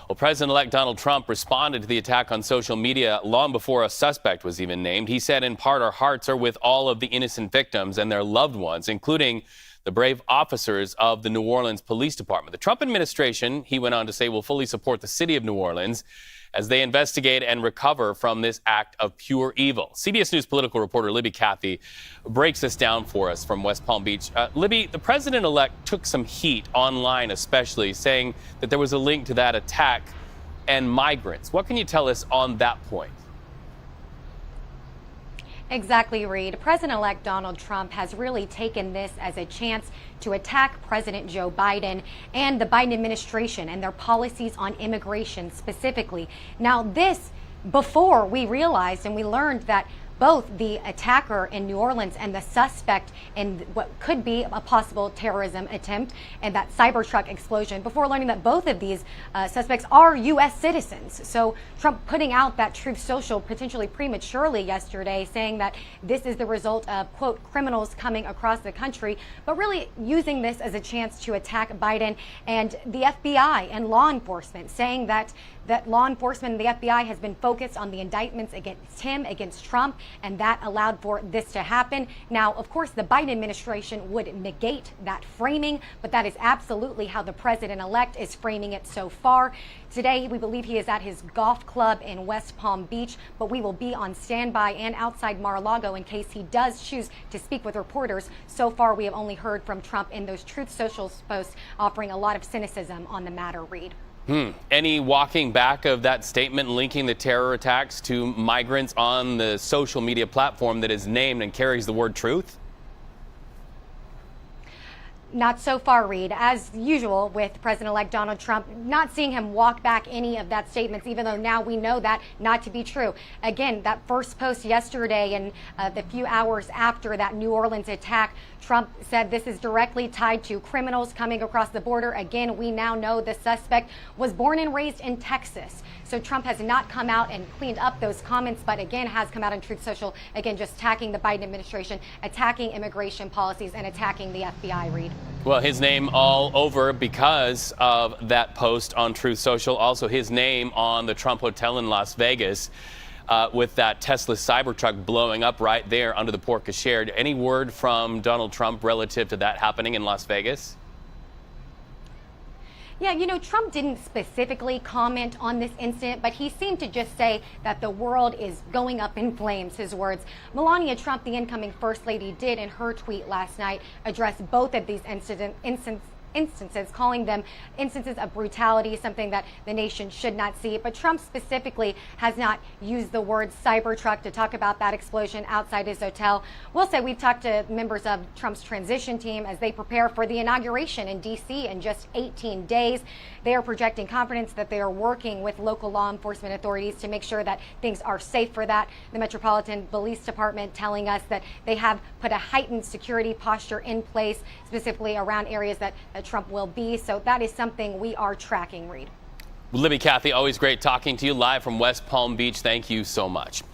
Well, President-elect Donald Trump responded to the attack on social media long before a suspect was even named. He said, in part, our hearts are with all of the innocent victims and their loved ones, including the brave officers of the New Orleans Police Department. The Trump administration, he went on to say, will fully support the city of New Orleans as they investigate and recover from this act of pure evil. CBS News political reporter Libby Cathey breaks this down for us from West Palm Beach. Libby, the president-elect took some heat online, especially saying that there was a link to that attack and migrants. What can you tell us on that point? Exactly, Reed. President-elect Donald Trump has really taken this as a chance to attack President Joe Biden and the Biden administration and their policies on immigration specifically. Now, this before we realized and we learned that both the attacker in New Orleans and the suspect in what could be a possible terrorism attempt and that Cybertruck explosion, before learning that both of these suspects are U.S. citizens. So Trump putting out that Truth Social potentially prematurely yesterday, saying that this is the result of, quote, criminals coming across the country, but really using this as a chance to attack Biden and the FBI and law enforcement, saying that law enforcement and the FBI has been focused on the indictments against him, against Trump, and that allowed for this to happen. Now, of course, the Biden administration would negate that framing, but that is absolutely how the president-elect is framing it so far. Today, we believe he is at his golf club in West Palm Beach, but we will be on standby and outside Mar-a-Lago in case he does choose to speak with reporters. So far, we have only heard from Trump in those Truth Social posts, offering a lot of cynicism on the matter, Reed. Any walking back of that statement linking the terror attacks to migrants on the social media platform that is named and carries the word truth? Not so far, Reed. As usual with President-elect Donald Trump, not seeing him walk back any of that statements, even though now we know that not to be true. Again, that first post yesterday and the few hours after that New Orleans attack, Trump said this is directly tied to criminals coming across the border. Again, we now know the suspect was born and raised in Texas. So Trump has not come out and cleaned up those comments, but again has come out on Truth Social, again, just attacking the Biden administration, attacking immigration policies, and attacking the FBI, Reed. Well, his name all over because of that post on Truth Social. Also, his name on the Trump Hotel in Las Vegas with that Tesla Cybertruck blowing up right there under the porte cochere. Any word from Donald Trump relative to that happening in Las Vegas? Yeah, you know, Trump didn't specifically comment on this incident, but he seemed to just say that the world is going up in flames, his words. Melania Trump, the incoming First Lady, did in her tweet last night address both of these instances, calling them instances of brutality, something that the nation should not see. But Trump specifically has not used the word Cybertruck to talk about that explosion outside his hotel. We'll say we've talked to members of Trump's transition team as they prepare for the inauguration in D.C. in just 18 days. They are projecting confidence that they are working with local law enforcement authorities to make sure that things are safe for that. The Metropolitan Police Department telling us that they have put a heightened security posture in place, specifically around areas that Trump will be. So that is something we are tracking, Reed. Libby Cathey, always great talking to you live from West Palm Beach. Thank you so much.